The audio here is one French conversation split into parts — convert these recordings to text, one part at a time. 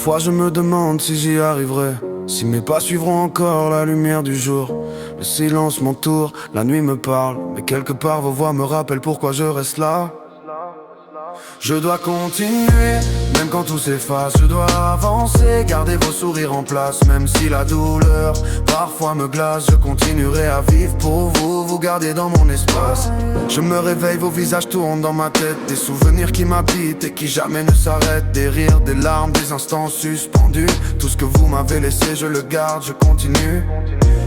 Parfois je me demande si j'y arriverai, si mes pas suivront encore la lumière du jour. Le silence m'entoure, la nuit me parle, mais quelque part vos voix me rappellent pourquoi je reste là. Je dois continuer, même quand tout s'efface. Je dois avancer, garder vos sourires en place. Même si la douleur parfois me glace, je continuerai à vivre pour vous, vous garder dans mon espace. Je me réveille, vos visages tournent dans ma tête. Des souvenirs qui m'habitent et qui jamais ne s'arrêtent. Des rires, des larmes, des instants suspendus. Tout ce que vous m'avez laissé, je le garde, je continue.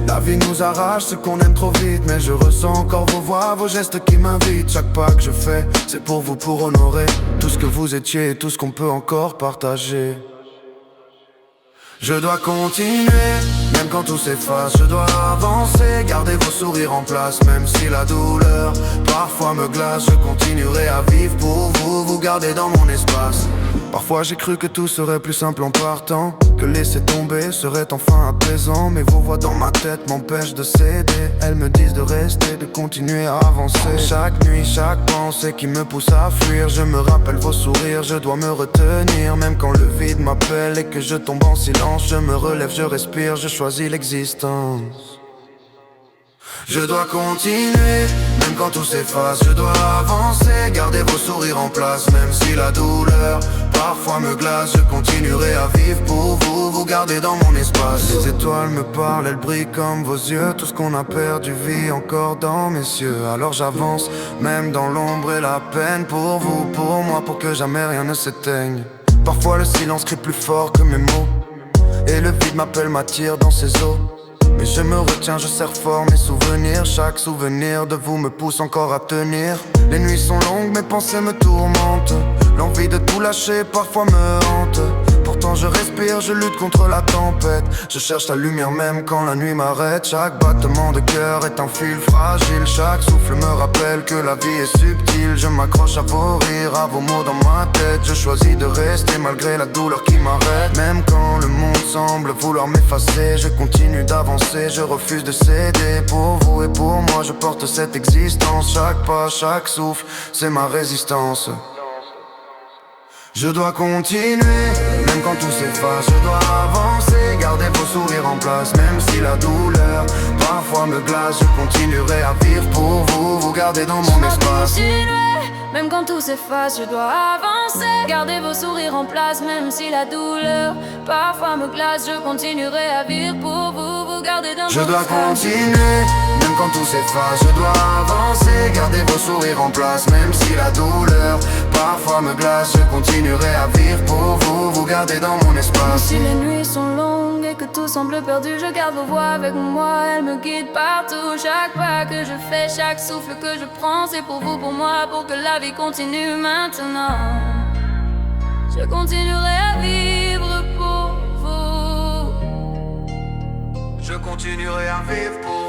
La vie nous arrache ce qu'on aime trop vite, mais je ressens encore vos voix, vos gestes qui m'invitent. Chaque pas que je fais, c'est pour vous, pour honorer tout ce que vous étiez et tout ce qu'on peut encore partager. Je dois continuer, même quand tout s'efface. Je dois avancer, garder vos sourires en place. Même si la douleur parfois me glace, je continuerai à vivre pour vous, vous garder dans mon espace. Parfois j'ai cru que tout serait plus simple en partant, que laisser tomber serait enfin apaisant. Mais vos voix dans ma tête m'empêchent de céder. Elles me disent de rester, de continuer à avancer. Chaque nuit, chaque pensée qui me pousse à fuir. Je me rappelle vos sourires, je dois me retenir. Même quand le vide m'appelle et que je tombe en silence, je me relève, je respire, je choisis l'existence. Je dois continuer, même quand tout s'efface. Je dois avancer, garder vos sourires en place. Même si la douleur parfois me glace, je continuerai à vivre pour vous, vous garder dans mon espace. Les étoiles me parlent, elles brillent comme vos yeux. Tout ce qu'on a perdu vit encore dans mes cieux. Alors j'avance, même dans l'ombre et la peine. Pour vous, pour moi, pour que jamais rien ne s'éteigne. Parfois le silence crie plus fort que mes mots, et le vide m'appelle, m'attire dans ses eaux. Mais je me retiens, je serre fort mes souvenirs. Chaque souvenir de vous me pousse encore à tenir. Les nuits sont longues, mes pensées me tourmentent. L'envie de tout lâcher parfois me hante. Pourtant je respire, je lutte contre la tempête. Je cherche la lumière même quand la nuit m'arrête. Chaque battement de cœur est un fil fragile. Chaque souffle me rappelle que la vie est subtile. Je m'accroche à vos rires, à vos mots dans ma tête. Je choisis de rester malgré la douleur qui m'arrête. Même quand le monde semble vouloir m'effacer, je continue d'avancer, je refuse de céder. Pour vous et pour moi, je porte cette existence. Chaque pas, chaque souffle, c'est ma résistance. Je dois continuer, même quand tout s'efface. Je dois avancer, garder vos sourires en place. Même si la douleur parfois me glace, je continuerai à vivre pour vous, vous garder dans mon espace. Même quand tout s'efface, je dois avancer, garder vos sourires en place. Même si la douleur parfois me glace, je continuerai à vivre pour vous, vous garder dans mon espace. Je dois continuer, même quand tout s'efface. Je dois avancer, garder vos sourires en place. Même si la douleur parfois me glace, je continuerai à vivre pour vous, vous garder dans mon espace. Si les nuits sont longues et que tout semble perdu, je garde vos voix avec moi, elles me guident partout. Chaque pas que je fais, chaque souffle que je prends, c'est pour vous, pour moi, pour que la vie continue maintenant. Je continuerai à vivre pour vous. Je continuerai à vivre pour